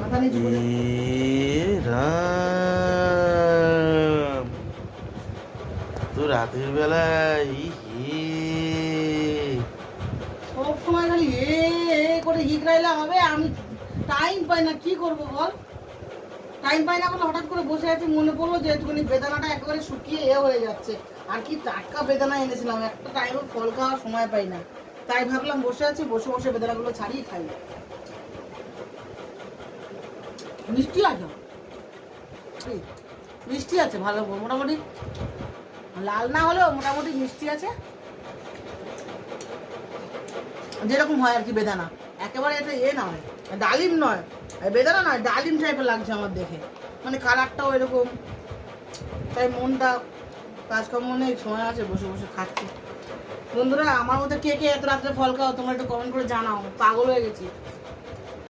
মাথা নিচু করে। রাম, তো রাতের বেলায় সব সময় খালি করে হিকরাইলে হবে? আমি টাইম পাই না, কি করবো বল? টাইম পাই না বলে হঠাৎ করে বসে আছি, মনে পড়লো যে একটুখানি বেদানাটা একেবারে শুকিয়ে হয়ে যাচ্ছে। আর কি টাটকা বেদানা এনেছিলাম, একটা টাইমে ফল খাওয়ার সময় পাই না, তাই ভাবলাম বসে আছি, বসে বসে বেদানাগুলো ছাড়িয়ে খাই। মিষ্টি আছে, মিষ্টি আছে ভালো, মোটামুটি লাল না হলেও মোটামুটি মিষ্টি আছে, যেরকম হয় আর কি বেদানা। একেবারে এটা নয়, ডালিম নয়, বেদানা নয়, ডালিম টাইপের লাগছে আমার দেখে, মানে কালারটাও এরকম। তাই মনটা, কাজকর্ম নেই, সময় আছে, বসে বসে খাচ্ছি। বন্ধুরা, আমার মধ্যে কে কে এত রাত্রে ফল খাও তোমরা একটু কমেন্ট করে জানাও, পাগল হয়ে গেছি।